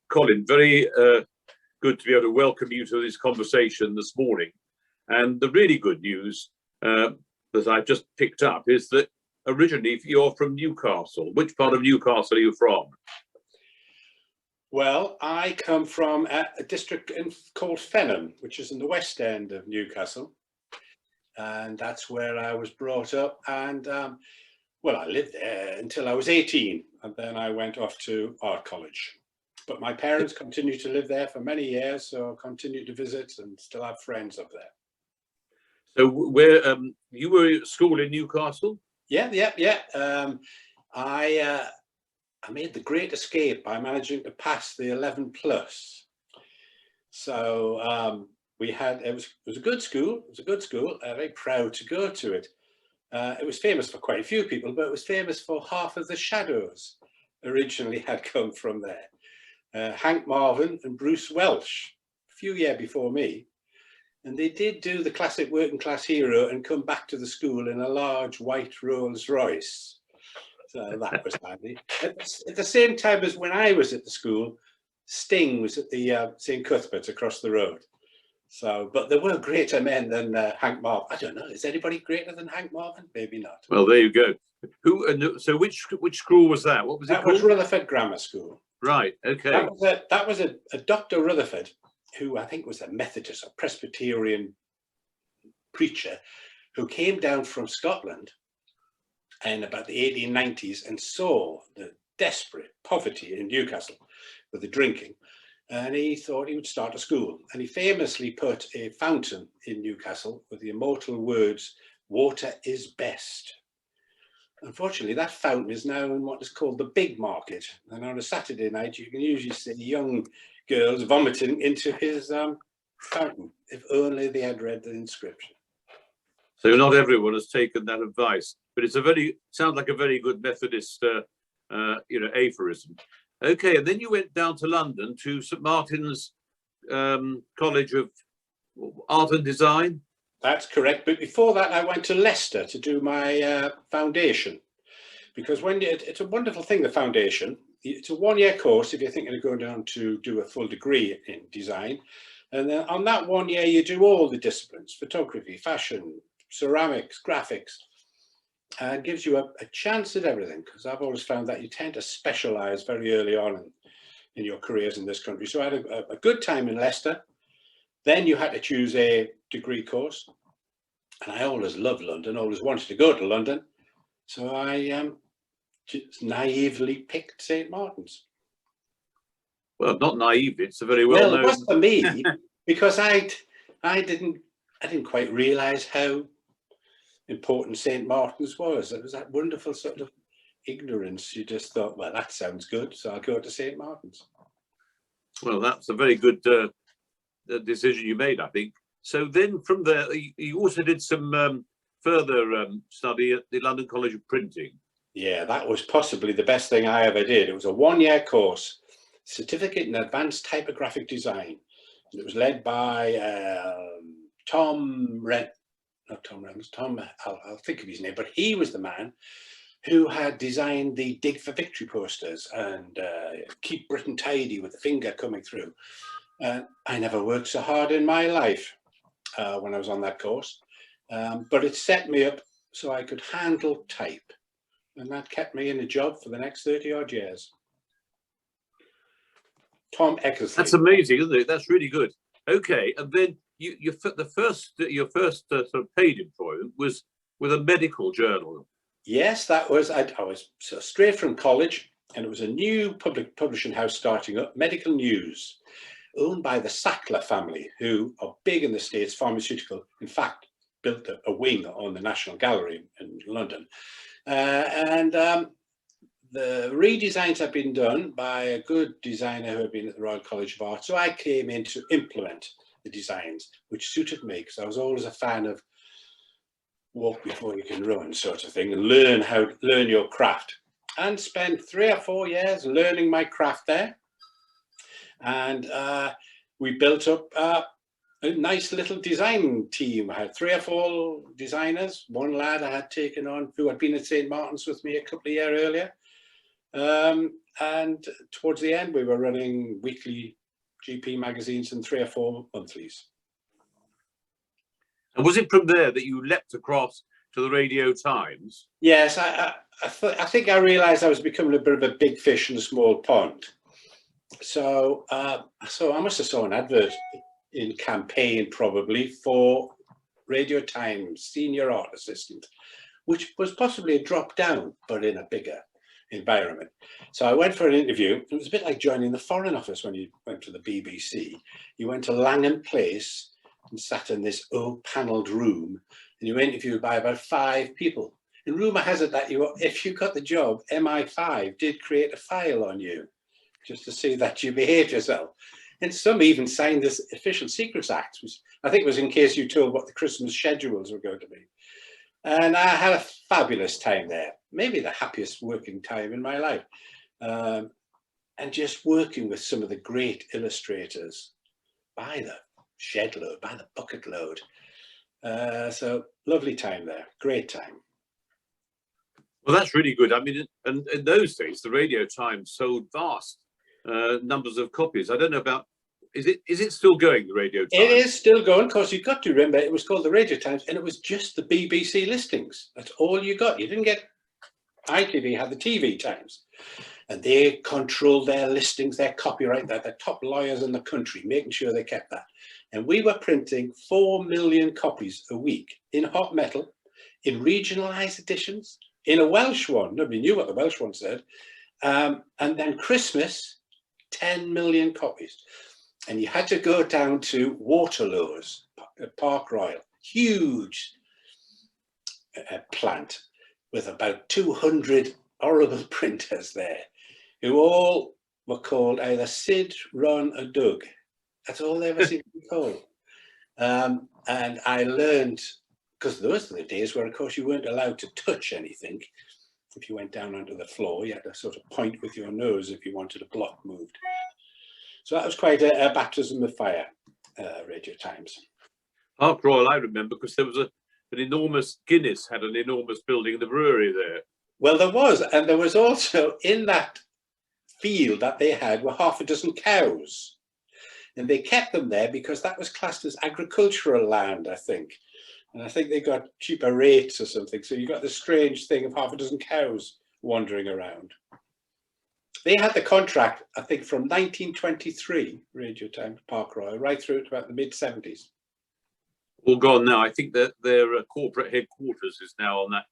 Colin, very good to be able to welcome you to this conversation this morning. And the really good news that I've just picked up is that originally you're from Newcastle. Which part of Newcastle are you from? Well, I come from a district called Fenham, which is in the west end of Newcastle. And that's where I was brought up. And well, I lived there until I was 18. And then I went off to art college. But my parents continued to live there for many years, so I continued to visit and still have friends up there. So where you were at school in Newcastle? Yeah. I made the great escape by managing to pass the 11 plus. So it was a good school. It was a good school. Very proud to go to it. It was famous for quite a few people, but it was famous for half of the shadows originally had come from there. Hank Marvin and Bruce Welsh, a few years before me. And they did do the classic working class hero and come back to the school in a large white Rolls Royce. So that was handy. At the same time as when I was at the school, Sting was at the St. Cuthbert's across the road. So, but there were greater men than Hank Marvin. I don't know. Is anybody greater than Hank Marvin? Maybe not. Well, there you go. So which school was that? What was it called? That was Rutherford Grammar School. Right. Okay. That was a Dr. Rutherford, who I think was a Methodist or Presbyterian preacher, who came down from Scotland in about the 1890s and saw the desperate poverty in Newcastle with the drinking. And he thought he would start a school. And he famously put a fountain in Newcastle with the immortal words, "Water is best." Unfortunately, that fountain is now in what is called the Big Market. And on a Saturday night, you can usually see young girls vomiting into his fountain. If only they had read the inscription. So not everyone has taken that advice, but sounds like a very good Methodist, aphorism. Okay, and then you went down to London to St Martin's College of Art and Design. That's correct. But before that, I went to Leicester to do my foundation, because it's a wonderful thing, the foundation. It's a one-year course if you're thinking of going down to do a full degree in design. And then on that 1 year, you do all the disciplines: photography, fashion, ceramics, graphics. And gives you a chance at everything, because I've always found that you tend to specialize very early on in your careers in this country. So I had a good time in Leicester. Then you had to choose a degree course. And I always loved London, always wanted to go to London. So I just naively picked St Martin's. Well, not naively, it's a very well-known... Well, it was for me, because I didn't quite realize how important St Martin's was. It was that wonderful sort of ignorance. You just thought, well, that sounds good, so I'll go to St Martin's. Well, that's a very good decision you made, I think. So then from there, you also did some further study at the London College of Printing. Yeah, that was possibly the best thing I ever did. It was a one-year course, Certificate in Advanced Typographic Design. And it was led by I'll think of his name, but he was the man who had designed the Dig for Victory posters and Keep Britain Tidy with the finger coming through. I never worked so hard in my life when I was on that course, but it set me up so I could handle type, and that kept me in a job for the next 30 odd years. Tom Eckersley. That's amazing, isn't it? That's really good. Okay, and then your first sort of paid employment was with a medical journal. Yes, that was. I was straight from college, and it was a new public publishing house starting up, Medical News, owned by the Sackler family, who are big in the States, pharmaceutical. In fact, built a wing on the National Gallery in London, and the redesigns have been done by a good designer who had been at the Royal College of Art. So I came in to implement the designs, which suited me, because I was always a fan of walk before you can run sort of thing, and learn your craft, and spent 3 or 4 years learning my craft there. And we built up a nice little design team. I had 3 or 4 designers. One lad I had taken on who had been at St Martin's with me a couple of years earlier. And towards the end, we were running weekly GP magazines and 3 or 4 monthlies. And was it from there that you leapt across to the Radio Times? Yes, I think I realised I was becoming a bit of a big fish in a small pond. So, so I must have saw an advert in campaign probably for Radio Times senior art assistant, which was possibly a drop down, but in a bigger environment. So I went for an interview. It was a bit like joining the Foreign Office when you went to the BBC. You went to Langham Place and sat in this oak panelled room, and you were interviewed by about 5 people. And rumour has it that if you got the job, MI5 did create a file on you just to see that you behaved yourself. And some even signed this Official Secrets Act, which I think was in case you told what the Christmas schedules were going to be. And I had a fabulous time there, maybe the happiest working time in my life. And just working with some of the great illustrators by the shed load, by the bucket load. So lovely time there, great time. Well, that's really good. I mean, and in those days, the Radio Times sold vast numbers of copies. I don't know about, is it still going, the Radio Times? It is still going. Of course, you've got to remember it was called the Radio Times, and it was just the BBC listings. That's all you got. You didn't get ITV had the TV Times, and they controlled their listings, their copyright. They're the top lawyers in the country, making sure they kept that. And we were printing 4 million copies a week in hot metal, in regionalised editions, in a Welsh one. Nobody knew what the Welsh one said. And then Christmas, 10 million copies. And you had to go down to Waterloo's at Park Royal, huge plant with about 200 horrible printers there, who all were called either Sid, Ron or Doug. That's all they ever seemed to be called. And I learned, because those were the days where, of course, you weren't allowed to touch anything. If you went down onto the floor, you had to sort of point with your nose if you wanted a block moved. So that was quite a baptism of fire, Radio Times. Park Royal, I remember, because there was an enormous, Guinness had an enormous building in the brewery there. Well, there was, and there was also, in that field that they had were 6 cows. And they kept them there because that was classed as agricultural land, I think. And I think they got cheaper rates or something. So you got this strange thing of 6 cows wandering around. They had the contract, I think, from 1923, Radio Times, Park Royal, right through to about the mid-70s. All gone now. I think that their corporate headquarters is now on that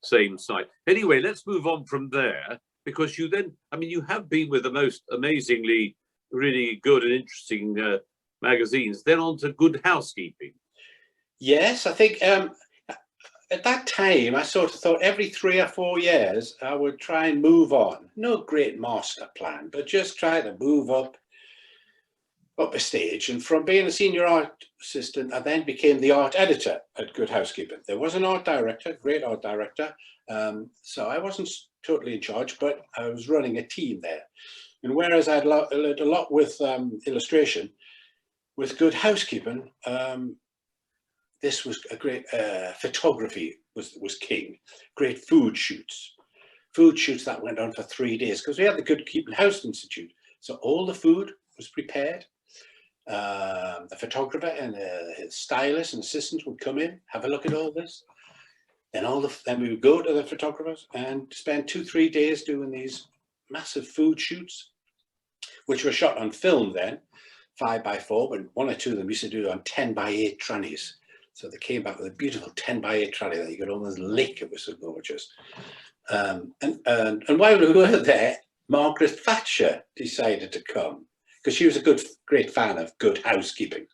same site. Anyway, let's move on from there, because you then, I mean, you have been with the most amazingly really good and interesting magazines, then on to Good Housekeeping. Yes, I think at that time, I sort of thought every 3 or 4 years, I would try and move on. No great master plan, but just try to move up a stage. And from being a senior art assistant, I then became the art editor at Good Housekeeping. There was an art director, great art director. So I wasn't totally in charge, but I was running a team there. And whereas I'd learned a lot with illustration, with Good Housekeeping, this was a great photography was king. Great food shoots that went on for 3 days, because we had the Good Keeping House Institute. So all the food was prepared. The photographer and his stylist and assistant would come in, have a look at all this. Then we would go to the photographers and spend 2-3 days doing these massive food shoots, which were shot on film then, 5x4, but 1 or 2 of them used to do it on 10x8 trannies. So they came back with a beautiful 10x8 tranny that you could almost lick. It was so gorgeous. And while we were there, Margaret Thatcher decided to come, because she was a great fan of Good Housekeeping.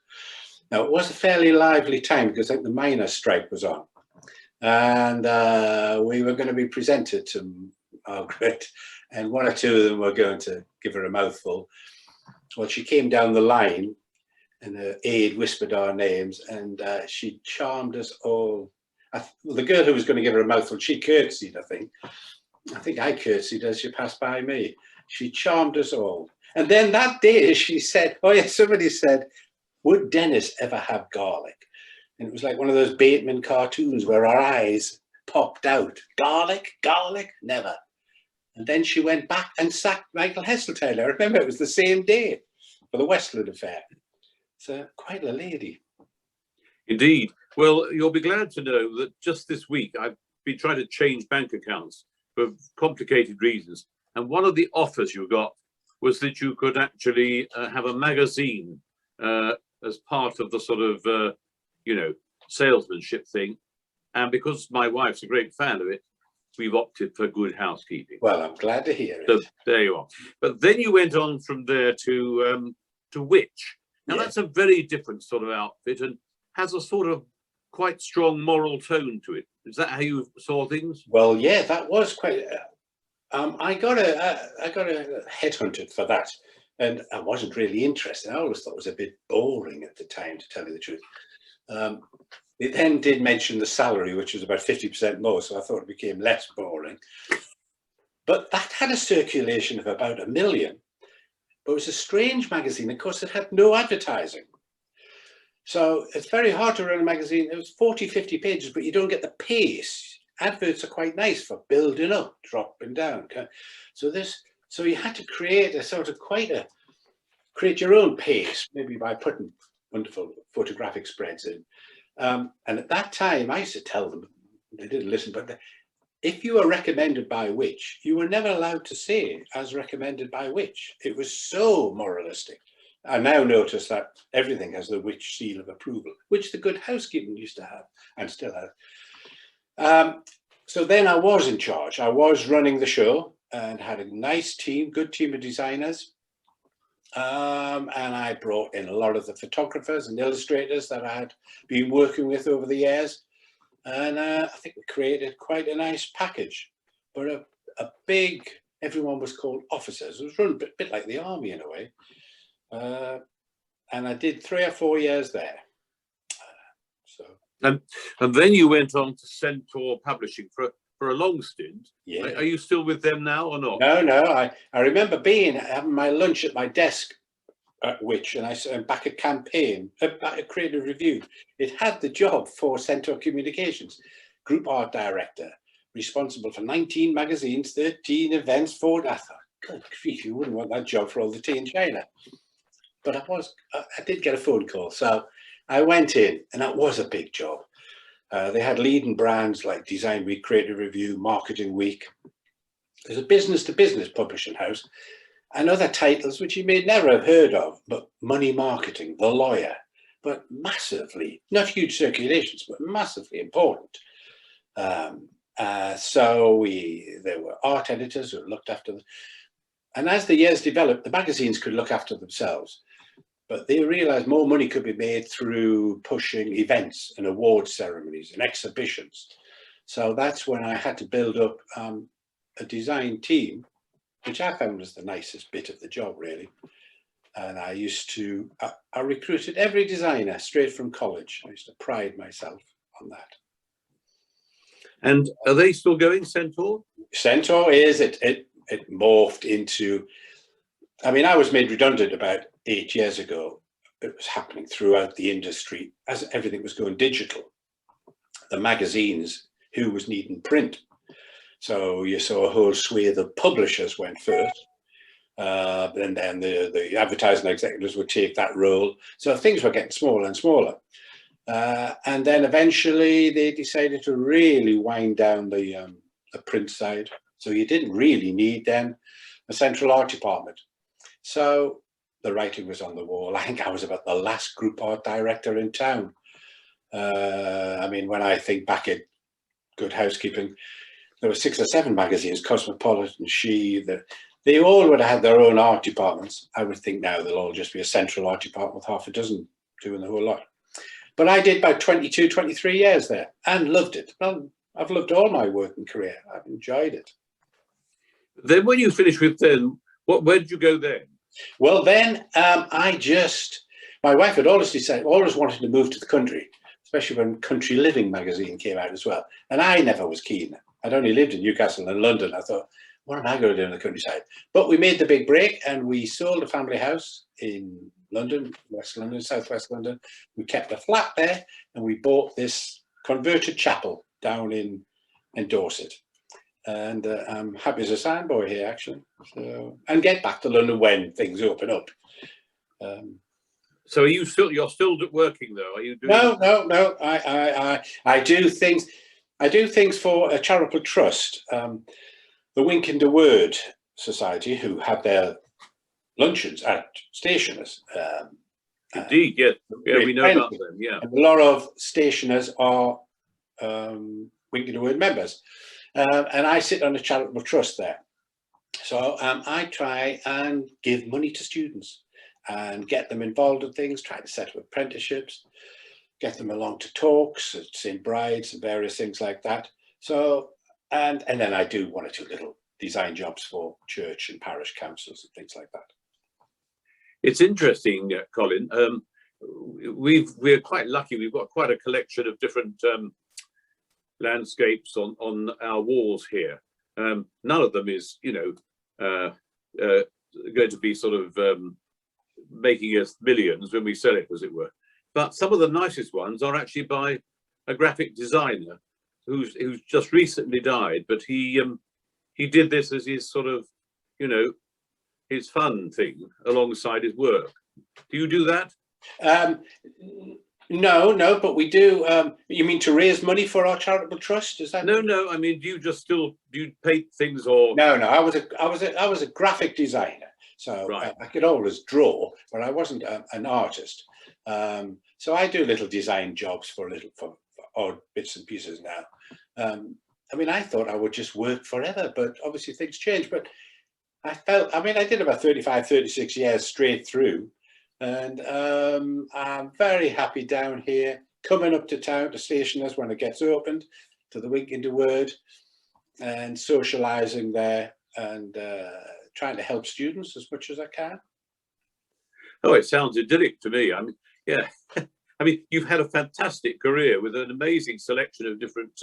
Now, it was a fairly lively time, because I think the miners' strike was on. And we were going to be presented to Margaret, and 1 or 2 of them were going to give her a mouthful. Well, she came down the line, and her aide whispered our names, and she charmed us all. The girl who was going to give her a mouthful, she curtsied, I think. I think I curtsied as she passed by me. She charmed us all. And then that day she said, oh yeah, somebody said, would Dennis ever have garlic? And it was like one of those Bateman cartoons where our eyes popped out. Garlic, garlic, never. And then she went back and sacked Michael Heseltine. I remember it was the same day for the Westland affair. So quite a lady. Indeed. Well, you'll be glad to know that just this week I've been trying to change bank accounts for complicated reasons. And one of the offers you got was that you could actually have a magazine as part of the sort of, you know, salesmanship thing. And because my wife's a great fan of it, we've opted for Good Housekeeping. Well, I'm glad to hear it. So there you are. But then you went on from there to Which. Now that's a very different sort of outfit and has a sort of quite strong moral tone to it. Is that how you saw things? Well, yeah, that was quite. I got a headhunted for that, and I wasn't really interested. I always thought it was a bit boring at the time, to tell you the truth. It then did mention the salary, which was about 50% more, so I thought it became less boring. But that had a circulation of about 1 million. But it was a strange magazine. Of course, it had no advertising. So it's very hard to run a magazine. It was 40, 50 pages, but you don't get the pace. Adverts are quite nice for building up, dropping down. So you had to create a sort of create your own pace, maybe by putting wonderful photographic spreads in. And at that time, I used to tell them, they didn't listen, but if you were recommended by Which, you were never allowed to say as recommended by Which. It was so moralistic. I now notice that everything has the Which seal of approval, which the Good Housekeeping used to have and still have. So then I was in charge. I was running the show and had a nice team, good team of designers. And I brought in a lot of the photographers and illustrators that I had been working with over the years. And I think we created quite a nice package. But a big, everyone was called officers. It was run a bit like the army in a way. And I did 3 or 4 years there. And then you went on to Centaur Publishing for a long stint. Yeah. Are you still with them now or not? No. I remember having my lunch at my desk at Which, and I back at Campaign, back at Creative Review. It had the job for Centaur Communications, Group Art Director, responsible for 19 magazines, 13 events, 4. I thought, good grief, you wouldn't want that job for all the tea in China. But I did get a phone call, so I went in, and that was a big job. They had leading brands like Design Week, Creative Review, Marketing Week. There's a business-to-business publishing house, and other titles which you may never have heard of, but Money Marketing, The Lawyer, but massively, not huge circulations, but massively important. So there were art editors who looked after them. And as the years developed, the magazines could look after themselves. But they realized more money could be made through pushing events and award ceremonies and exhibitions. So that's when I had to build up a design team, which I found was the nicest bit of the job, really. And I recruited every designer straight from college. I used to pride myself on that. And are they still going, Centaur? Centaur is, it morphed into, I mean, I was made redundant about 8 years ago. It was happening throughout the industry as everything was going digital. The magazines, who was needing print? So you saw a whole swathe of publishers went first. And then the advertising executives would take that role. So things were getting smaller and smaller. And then eventually they decided to really wind down the print side. So you didn't really need then a central art department. So the writing was on the wall. I think I was about the last group art director in town. I mean, when I think back at Good Housekeeping, there were 6 or 7 magazines, Cosmopolitan, She, they all would have had their own art departments. I would think now they'll all just be a central art department with half a dozen doing the whole lot. But I did about 22, 23 years there and loved it. Well, I've loved all my working career. I've enjoyed it. Then when you finished with them, where did you go then? Well, then my wife had always wanted to move to the country, especially when Country Living magazine came out as well. And I never was keen. I'd only lived in Newcastle and London. I thought, what am I going to do in the countryside? But we made the big break and we sold a family house in London, West London, Southwest London. We kept a flat there and we bought this converted chapel down in Dorset. and I'm happy as a sandboy here, actually. So, and get back to London when things open up. So you're still working though? Are you doing? No. I do things. I do things for a charitable trust, the Wink and a Word Society, who have their luncheons at stationers. Indeed, yes. Yeah, we know about them. Yeah, and a lot of stationers are Wink and a Word members, and I sit on a charitable trust there. So I try and give money to students and get them involved in things, try to set up apprenticeships, get them along to talks at St. Bride's and various things like that. So, and then I do one or two little design jobs for church and parish councils and things like that. it's interesting, Colin. We're quite lucky. We've got quite a collection of different landscapes on our walls here. None of them is, going to be sort of making us millions when we sell it, as it were. But some of the nicest ones are actually by a graphic designer who's just recently died. But he did this as his sort of, his fun thing alongside his work. Do you do that? No, but we do. You mean to raise money for our charitable trust? Is that? No. I mean, do you paint things or? No. I was a graphic designer, so right. I could always draw, but I wasn't an artist. So I do little design jobs for odd bits and pieces now. I mean, I thought I would just work forever, but obviously things change. But I did about 35, 36 years straight through. And I'm very happy down here, coming up to town to stationers when it gets opened, to the Wink and a Word, and socialising there and trying to help students as much as I can. Oh, it sounds idyllic to me. I mean, yeah. I mean, you've had a fantastic career with an amazing selection of different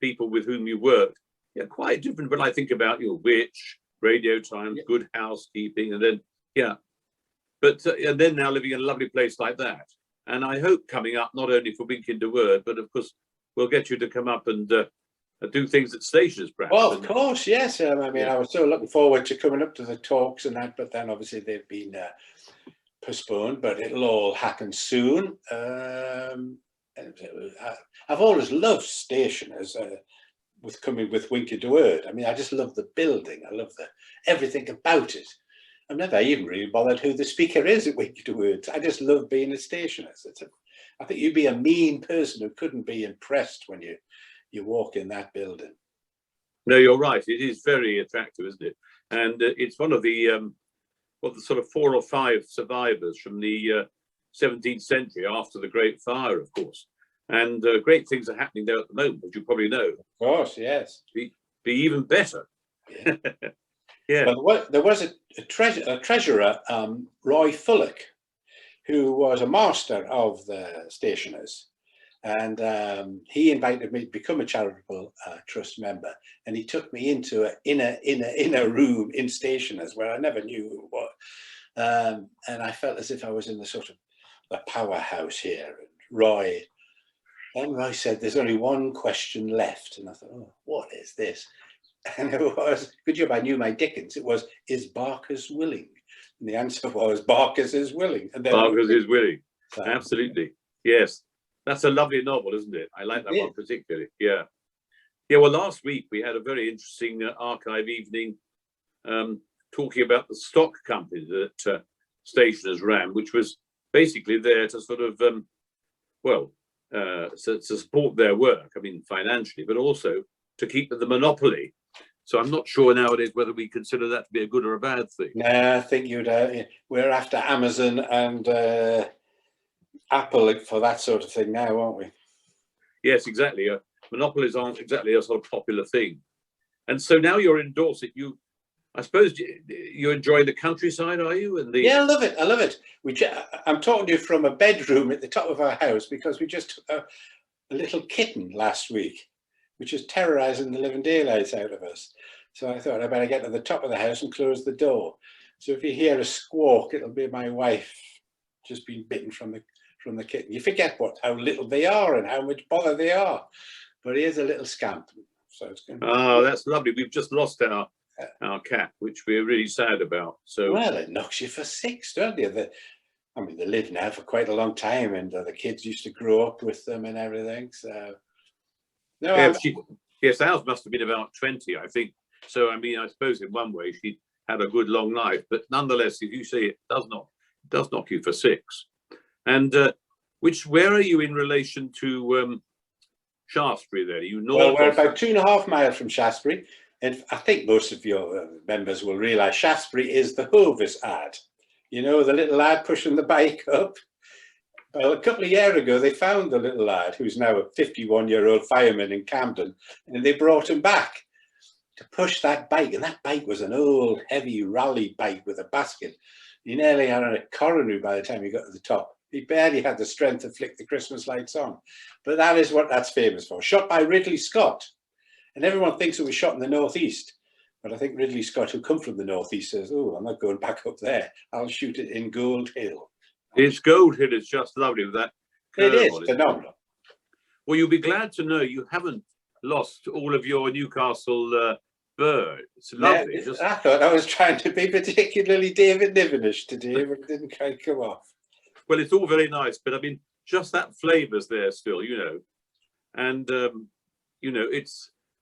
people with whom you worked. Yeah, quite different when I think about your Which, Radio Times, Good Housekeeping, and then, yeah. But and then now living in a lovely place like that. And I hope coming up, not only for Wink and a Word, but of course, we'll get you to come up and do things at stations, perhaps. Well, of course, yes. I was so looking forward to coming up to the talks and that, but then obviously they've been postponed, but it'll all happen soon. I've always loved stationers with coming with Wink and a Word. I mean, I just love the building. I love everything about it. I've never even really bothered who the speaker is at Wink and a Word. I just love being a stationers. I think you'd be a mean person who couldn't be impressed when you walk in that building. No, you're right. It is very attractive, isn't it? And it's one of the sort of 4 or 5 survivors from the 17th century after the Great Fire, of course. And great things are happening there at the moment, as you probably know. Of course, yes. Be even better. Yeah. Yeah. Well, there was a treasurer, Roy Fullock, who was a master of the stationers, and he invited me to become a charitable trust member, and he took me into an inner room in stationers where I never knew who it was, and I felt as if I was in the sort of the powerhouse here. And Roy said, "There's only one question left," and I thought, "Oh, what is this?" And it was, good job I knew my Dickens. It was, "Is Barkers willing?" And the answer was, "Barkers is willing." And Barkers is willing. So, absolutely. Yes. That's a lovely novel, isn't it? I like that one particularly. Yeah. Yeah. Well, last week we had a very interesting archive evening talking about the stock company that stationers ran, which was basically there to sort of, to support their work, I mean, financially, but also to keep the monopoly. So I'm not sure nowadays whether we consider that to be a good or a bad thing. No, I think we're after Amazon and Apple for that sort of thing now, aren't we? Yes, exactly. Monopolies aren't exactly a sort of popular thing. And so now you're in Dorset. I suppose you're enjoying the countryside, are you? Yeah, I love it. I love it. I'm talking to you from a bedroom at the top of our house because we just took a little kitten last week, which is terrorizing the living daylights out of us. So I thought I better get to the top of the house and close the door. So if you hear a squawk, it'll be my wife just being bitten from the kitten. You forget how little they are and how much bother they are. But he is a little scamp. So it's going. Oh, that's lovely. We've just lost our cat, which we're really sad about. So Well, it knocks you for six, don't you? I mean, they live now for quite a long time, and the kids used to grow up with them and everything. So no, yeah, yes, ours must have been about 20, I think. So I mean, I suppose in one way she had a good long life, but nonetheless, if you say it does knock you for six. And where are you in relation to Shaftesbury? There, are you north? well, we're about 2.5 miles from Shaftesbury, and I think most of your members will realise Shaftesbury is the Hovis ad. You know, the little lad pushing the bike up. Well, a couple of years ago, they found the little lad, who's now a 51-year-old fireman in Camden, and they brought him back to push that bike. And that bike was an old, heavy rally bike with a basket. He nearly had a coronary by the time he got to the top. He barely had the strength to flick the Christmas lights on. But that is what that's famous for. Shot by Ridley Scott. And everyone thinks it was shot in the northeast. But I think Ridley Scott, who come from the northeast, says, oh, I'm not going back up there. I'll shoot it in Gold Hill. It's Gold Hill. It's just lovely with that. It is phenomenal. Well, you'll be glad to know you haven't lost all of your Newcastle bird. It's lovely. Yeah, I thought I was trying to be particularly David Nivenish today, but it didn't quite come off. Well, it's all very nice, but I mean, just that flavour's there still, you know. And, you know,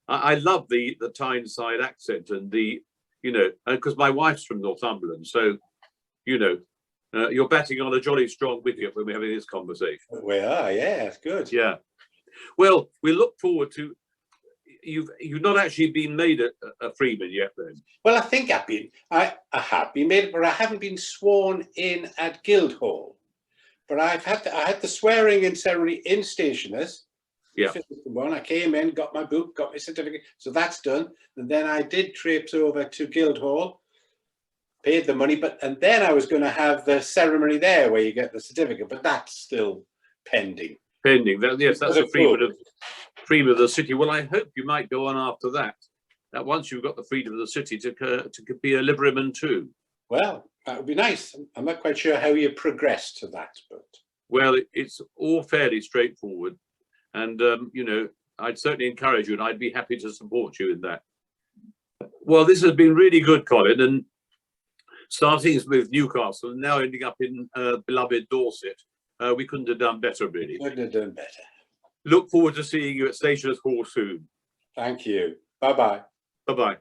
I love the Tyneside accent and you know, because my wife's from Northumberland. So, you know, you're batting on a jolly strong wicket when we're having this conversation. We are, yeah, it's good. Yeah. Well, we look forward to, you've not actually been made a Freeman yet then? Well, I think I have been made, but I haven't been sworn in at Guildhall. But I had the swearing in ceremony in Stationers. Yeah. I came in, got my book, got my certificate. So that's done. And then I did traipse over to Guildhall, paid the money, and then I was going to have the ceremony there where you get the certificate, but that's still pending. Pending. Yes, that's a freedom of the city. Well, I hope you might go on after that. That once you've got the freedom of the city to be a liveryman too. Well, that would be nice. I'm not quite sure how you progress to that, but well, it's all fairly straightforward, and you know, I'd certainly encourage you, and I'd be happy to support you in that. Well, this has been really good, Colin, and starting with Newcastle and now ending up in beloved Dorset, we couldn't have done better, really. Couldn't have done better. Look forward to seeing you at Stationers Hall soon. Thank you. Bye-bye. Bye-bye.